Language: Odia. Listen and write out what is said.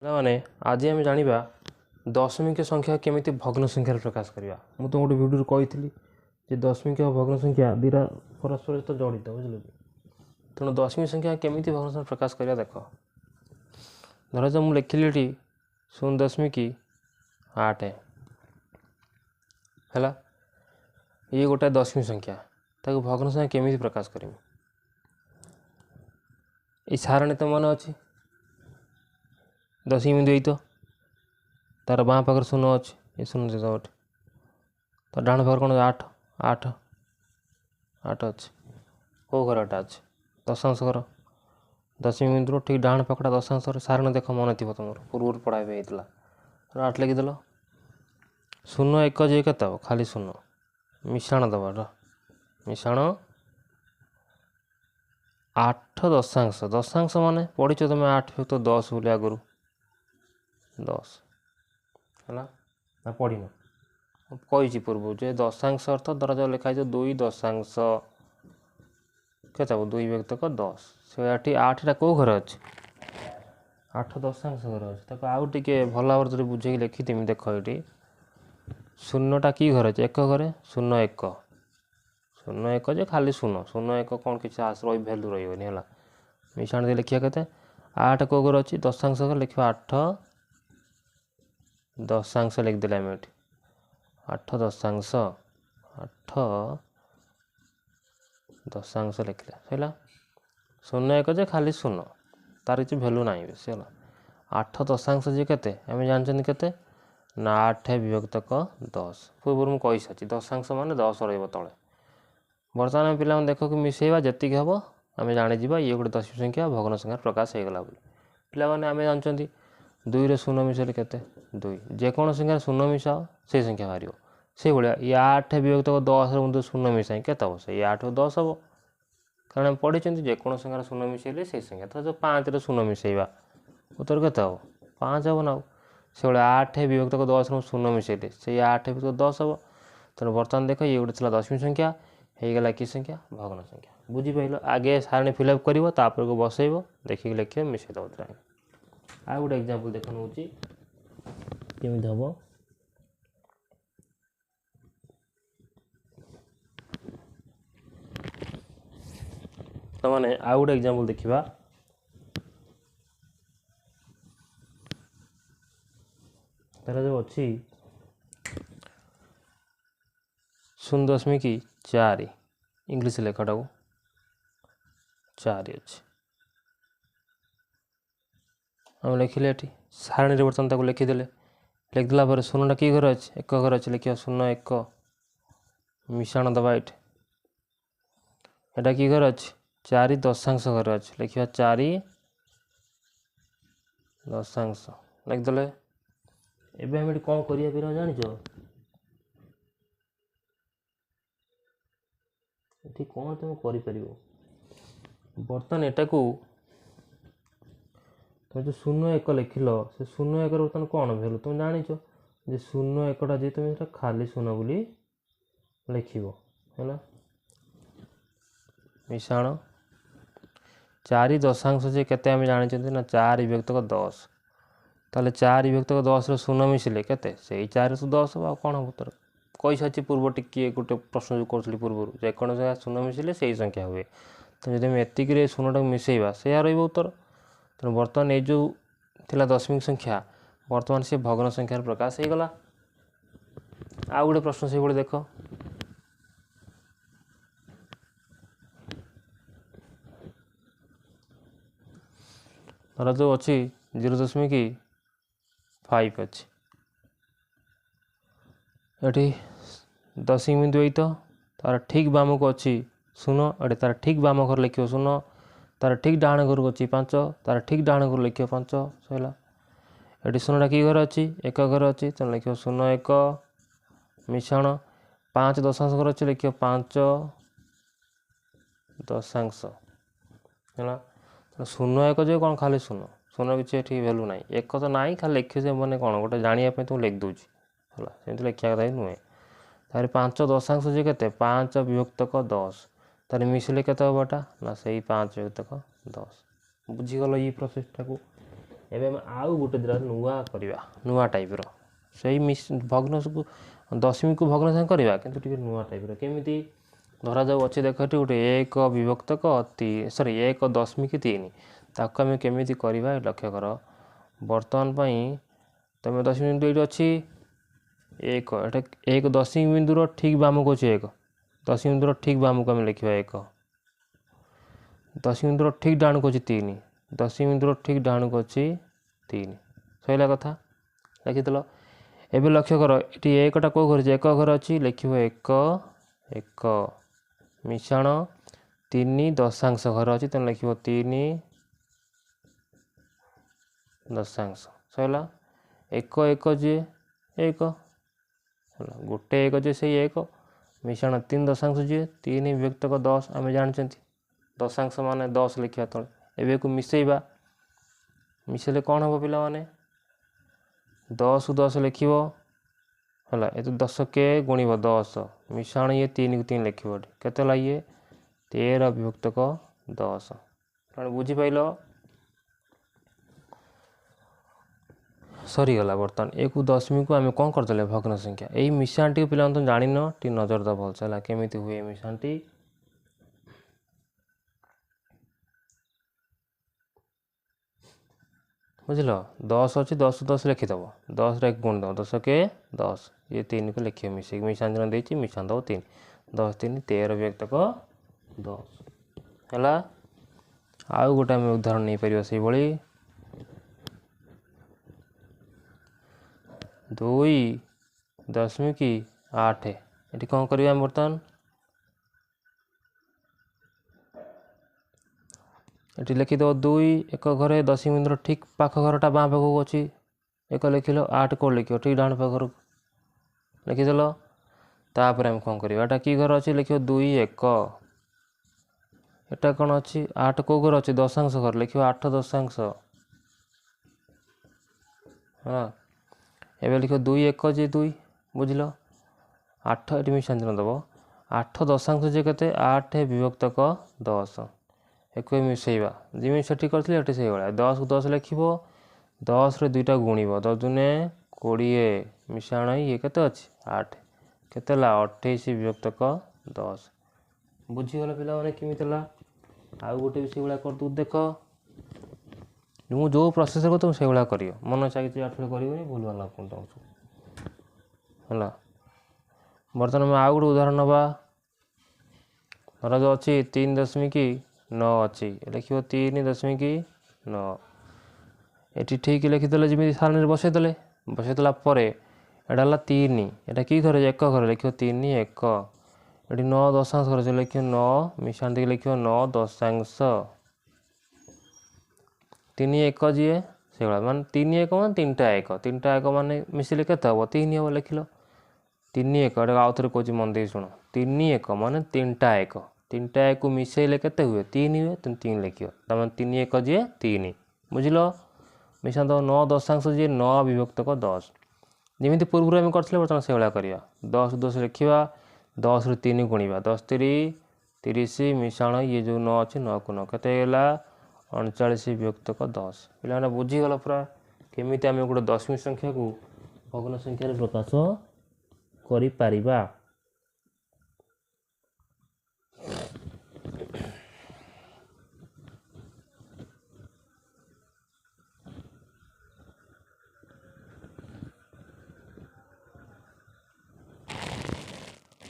ମାନେ ଆଜି ଆମେ ଜାଣିବା ଦଶମିକ ସଂଖ୍ୟା କେମିତି ଭଗ୍ନ ସଂଖ୍ୟାରେ ପ୍ରକାଶ କରିବା। ମୁଁ ତ ଗୋଟେ ଭିଡ଼ିଓରେ କହିଥିଲି ଯେ ଦଶମିକ ଆଉ ଭଗ୍ନ ସଂଖ୍ୟା ଦୁଇଟା ପରସ୍ପର ସହିତ ଜଡ଼ିତ, ବୁଝିଲେ କି? ତେଣୁ ଦଶମିକ ସଂଖ୍ୟା କେମିତି ଭଗ୍ନ ସଂଖ୍ୟା ପ୍ରକାଶ କରିବା ଦେଖ। ଧରାଯାଉ ମୁଁ ଲେଖିଲି ଏଠି 0.8 ହେଲା। ଇଏ ଗୋଟାଏ ଦଶମିକ ସଂଖ୍ୟା, ତାକୁ ଭଗ୍ନ ସଂଖ୍ୟା କେମିତି ପ୍ରକାଶ କରିବି? ଏଇ ସାରଣୀ ତ ମନେ ଅଛି, 10.8 तार बाँ पाखर 0 अच्छे ये 0 देदेव एटी तो डाण पाखर कौन 8 8 8 अच्छे कौ घरटा अच्छे दशांश घर दशमिक बिंदु ठीक डाण पाखटा दशांश सारण देख मन थी तुम पूर्व पढ़ा होता 8 लिखिदेल 0 1 जे के खाली 0 मिशाण दबार मिशाण 8 दशांश दशांश मान पढ़ी तुम 8 युक्त 10 बोली आगुरी 10 है ना पढ़ कही पूर्व जे दशांश अर्थ धरा लिखाई 2 दशांश के 2 व्यक्तक 10 से 8टा कौ घर अच्छे 8 दशांश घर अच्छे आउ टे भल भाव जो बुझे लिखिमी देख ये 0टा कि घर अच्छे 1 घरे 0 1 0 1 जे खाली 0 0 1 कौन कि रही भैल्यू रही मिशाण दे लिखा के 8 कौ घर अच्छी दशांश घर लिखा 8 दशांश लिखिदेले आम ये 8 दशांश 8 दशांश लिखले है 0 1 जे खाली 0 तार किसी भैल्यू ना बेस है 8 दशांश जे के आम जानते के ना 8 विभक्तक 10 पूर्व मुझे कही सारी दशांश मान 10 रही बर्तमान पिला देख कि मिसेवा जी हम आम जाणीजा ये गोटे दशमिक संख्या भग्न संख्या प्रकाश होगा बोली पाने आम जानते 2 रे 0 मिसेले के 2 जेकोण संख्या 0 मिसाओ से संख्या बाहर से भाया ये 8 विभक्तक 10 मुझे 0 मिसाई के ये 8 10 हम कारण पढ़ी जेकोण संख्यार 0 मिसेले से संख्या तो जो 5 रे 0 मिसेवा उत्तर के 5 हम ना से भाया 8 विभक्तक 10 0 मिसेले से 8 विभक्त 10 हम तेणु बर्तमान देख ये गोटे था दशमिक संख्या होगला कि संख्या भग्न संख्या बुझीपाल आगे सारणी फिलअप कर को बसैब देखिए लिखे मिसेदे आ गोटे एग्जांपल देख नौ केमी हम तो मैंने आ गोटे एग्जांपल देखा तार जो अच्छी 0.4 इंग्लिश लेखाटा को 4 अच्छे आम लिखिले ये सारणी बर्तमान ताको लिखिदेले लिखिदेला 0टा कि घर अच्छे 1 घर अच्छे लिखा 0 1 मिशाण दबा ये कि घर अच्छे 4 दशांश घर अच्छे लिखा 4 दशांश लिखिदेले एबे हम कौन करिया जानिछ ये कौन तुम कर बर्तमान एटा को तुम जो 0 1 लिखिल से 0 1 बर्तमान कौन भैल्यू तुम जानिछ जे 0 1टा जे तुम खाली 0 बोली लिख है मिशाण 4 दशांश जे केते आम जानी ना 4 विभक्तक 10 ताले 4 विभक्तक 10 0 मिसिले केते से 4 तो 10 हम कौन हम उत्तर कही सारी पूर्व टिके गोटे प्रश्न जो करी पूर्व जेकोण संख्या 0 मिसिले से संख्या हुए तो जब एतिक 0टा मिसेवा से रही उत्तर तेणु बर्तमान ये जो थिला दशमिक संख्या बर्तमान से भग्न संख्यार प्रकाश होगला आ गोटे प्रश्न से देख जो अच्छी 0.5 अच्छे ये दशमिक बिंदु 8 तार ठीक बाम को अच्छी 0 ये तार ठीक बाम घर लिख 0 तार ठीक डाण घर को अच्छी 5 तार ठीक डाण घर लिख 5 सैला ये 0टा कि घर अच्छी 1 घर अच्छी तो लिख 0 1 मिशाण 5 दशांश घर अच्छे लिख 5 दशांश है 0 1 जो कौन खाली 0 किसी भैल्यू ना 1 तो ना खाली लिखे मैंने कौन गोटे जानापी तुम लिख दूँ है सेमती लिखा कथा नुहे तार 5 दशांश जे के 5 विभक्तक 10 तार मिसिले के हबाटा ना से 5 विभक्तक 10 बुझीगल ये प्रोसेसटा को ଏବେ ଆମେ ଆଉ ଗୋଟେ ଦିନ ନୂଆ କରିବା ନୂଆ ଟାଇପ୍ର ସେଇ ଭଗ୍ନକୁ ଦଶମୀକୁ ଭଗ୍ନ ସାଙ୍ଗେ କରିବା କିନ୍ତୁ ଟିକେ ନୂଆ ଟାଇପ୍ର କେମିତି ଧରାଯାଉ ଅଛି ଦେଖ ଏଠି ଗୋଟେ 1 ବିଭକ୍ତକ 1 ଦଶମିକ 3 ତାକୁ ଆମେ କେମିତି କରିବା ଲକ୍ଷ୍ୟ କର ବର୍ତ୍ତମାନ ପାଇଁ ତୁମେ ଦଶମିକ ବିନ୍ଦୁ ଏଇଠି ଅଛି 1 ଏଟା 1 ଦଶମିକ ବିନ୍ଦୁର ଠିକ୍ ବାମକୁ ଅଛି 1 ଦଶମିକ ବିନ୍ଦୁର ଠିକ୍ ବାମକୁ ଆମେ ଲେଖିବା 1 ଦଶମିକ ବିନ୍ଦୁର ଠିକ୍ ଡାହାଣକୁ ଅଛି 3 ଦଶମିକ ବିନ୍ଦୁର ଠିକ୍ ଡାହାଣକୁ ଅଛି 3 ସଇଲା କଥା ଲେଖିଦେଲ ଏବେ ଲକ୍ଷ୍ୟ କର ଏଠି 1ଟା କେଉଁ ଘରେ ଅଛି 1 ଘରେ ଅଛି ଲେଖିବ 1 ମିଶାଣ 3 ଦଶାଂଶ ଘରେ ଅଛି ତେଣୁ ଲେଖିବ 3 ଦଶାଂଶ ସଇଲା 1 ଯେ 1 ହେଲା ଗୋଟେ 1 ଯେ ସେଇ 1 ମିଶାଣ 3 ଦଶାଂଶ ଯେ 3 ବିଭକ୍ତକ 10 ଆମେ ଜାଣିଛନ୍ତି ଦଶାଂଶ ମାନେ 10 ଲେଖିବା ତଳେ ଏବେକୁ ମିଶେଇବା ମିଶେଇଲେ କ'ଣ ହେବ ପିଲାମାନେ 10 10 ଲେଖିବ ହେଲା ଏ 10 କେ ଗୁଣିବ 10 ମିଶାଣ ଇଏ 3 କୁ 3 ଲେଖିବ ଏଠି କେତେ ହେଲା ଇଏ 13 ବିଭକ୍ତକ 10 କ'ଣ ବୁଝିପାରିଲ ସରିଗଲା ବର୍ତ୍ତମାନ ଏକୁ ଦଶମିକୁ ଆମେ କ'ଣ କରିଦେଲେ ଭଗ୍ନ ସଂଖ୍ୟା ଏଇ ମିଶାଣଟିକୁ ପିଲାମାନେ ତ ଜାଣିନ ଟିକେ ନଜର ଦେବ ଭଲସେ ହେଲା କେମିତି ହୁଏ ମିଶାଣଟି ବୁଝିଲ 10 ଅଛି 10 10 ଲେଖିଦେବ 10 ଗୁଣି ଦେବ 10 କେ 10 ଇଏ 3 କୁ ଲେଖିବ ମିଶେଇକି ମିଶାଣ ଦିନ ଦେଇଛି ମିଶାଣ ଦେବ 3 10 3 13 ବିଭକ୍ତକ 10 ହେଲା ଆଉ ଗୋଟେ ଆମେ ଉଦାହରଣ ନେଇପାରିବା ସେଇଭଳି 2.8 ଏଠି କ'ଣ କରିବା ବର୍ତ୍ତମାନ ଏଠି ଲେଖିଦେବ 2 1 ଘରେ ଦଶମିକ ବିନ୍ଦୁର ଠିକ୍ ପାଖ ଘରଟା ବାଁ ପାଖକୁ ଅଛି 1 ଲେଖିଲ 8 କେଉଁ ଲେଖିବ ଠିକ୍ ଡାହାଣ ପାଖ ଘରକୁ ଲେଖିଦେଲ ତାପରେ ଆମେ କ'ଣ କରିବା ଏଟା କି ଘର ଅଛି ଲେଖିବ 2 1 ଏଟା କ'ଣ ଅଛି 8 କେଉଁ ଘର ଅଛି ଦଶାଂଶ ଘର ଲେଖିବ 8 ଦଶାଂଶ ହଁ ଏବେ ଲେଖିବ 2 1 ଯେ 2 ବୁଝିଲ 8 ଏଠି ମିଶାଣ ଚିହ୍ନ ଦେବ 8 ଦଶାଂଶ ଯେ କେତେ 8 ବିଭକ୍ତକ 10 ଏକୁ ମିଶାଇବା ଯେମିତି ସେଠି କରିଥିଲେ ଏଠି ସେଇଭଳିଆ 10 କୁ 10 ଲେଖିବ 10ରେ 2ଟା ଗୁଣିବ 10 ଦୁନେ 20 ମିଶାଣ ଇଏ କେତେ ଅଛି 8 କେତେ ହେଲା 28 ବିଭକ୍ତକ 10 ବୁଝିଗଲ ପିଲାମାନେ କେମିତି ହେଲା ଆଉ ଗୋଟେ ବି ସେଇଭଳିଆ କରିଦେବୁ ଦେଖ ମୁଁ ଯେଉଁ ପ୍ରୋସେସ୍ କରୁଛି ତୁମେ ସେଇଭଳିଆ କରିବ ମନ ଇଚ୍ଛା କିଛି ଆଠରେ କରିବନି ଭୁଲ ଭଲ କ'ଣ ଦେଉଛୁ ହେଲା ବର୍ତ୍ତମାନ ଆମେ ଆଉ ଗୋଟେ ଉଦାହରଣ ନେବା ଧର ଯେଉଁ ଅଛି 3.9 ଅଛି ଲେଖିବ 3.9 ଏଠି ଠିକ୍ ଲେଖିଦେଲେ ଯେମିତି ସାରଣୀରେ ବସେଇଦେଲା ପରେ ଏଇଟା ହେଲା 3 ଏଇଟା କି ଘରେ 1 ଘରେ ଲେଖିବ 3 1 ଏଠି 9 ଦଶାଂଶ ଘରେ ଲେଖିବ 9 ମିଶାଣ ଦେଇକି ଲେଖିବ 9 ଦଶାଂଶ 3 1 ଯିଏ ସେଇଭଳିଆ ମାନେ 3 1 ମାନେ 3ଟା 1 ମାନେ ମିଶିଲେ କେତେ ହେବ 3 ହେବ ଲେଖିଲ 3 1 ଏଇଟା ଆଉ ଥରେ କହୁଛି ମନ ଦେଇକି ଶୁଣ 3 1 ମାନେ 3ଟା 1 କୁ ମିଶାଇଲେ କେତେ ହୁଏ 3 ହୁଏ ତେଣୁ 3 ଲେଖିବ ତାମାନେ 3 1 ଯିଏ 3 ବୁଝିଲ ମିଶାଣ ଦେବ 9 ଦଶାଂଶ ଯିଏ 9 ବିଭକ୍ତକ 10 ଯେମିତି ପୂର୍ବରୁ ଆମେ କରିଥିଲେ ବର୍ତ୍ତମାନ ସେଇଭଳିଆ କରିବା 10 10 ଲେଖିବା 10ରୁ 3 ଗୁଣିବା 10 3 30 ମିଶାଣ ଇଏ ଯେଉଁ 9 ଅଛି 9କୁ 9 କେତେ ହେଇଗଲା 39 ବିଭକ୍ତକ 10 ପିଲାମାନେ ବୁଝିଗଲ ପୁରା କେମିତି ଆମେ ଗୋଟେ ଦଶମିକ ସଂଖ୍ୟାକୁ ଭଗ୍ନ ସଂଖ୍ୟାରେ ପ୍ରକାଶ କରିପାରିବା।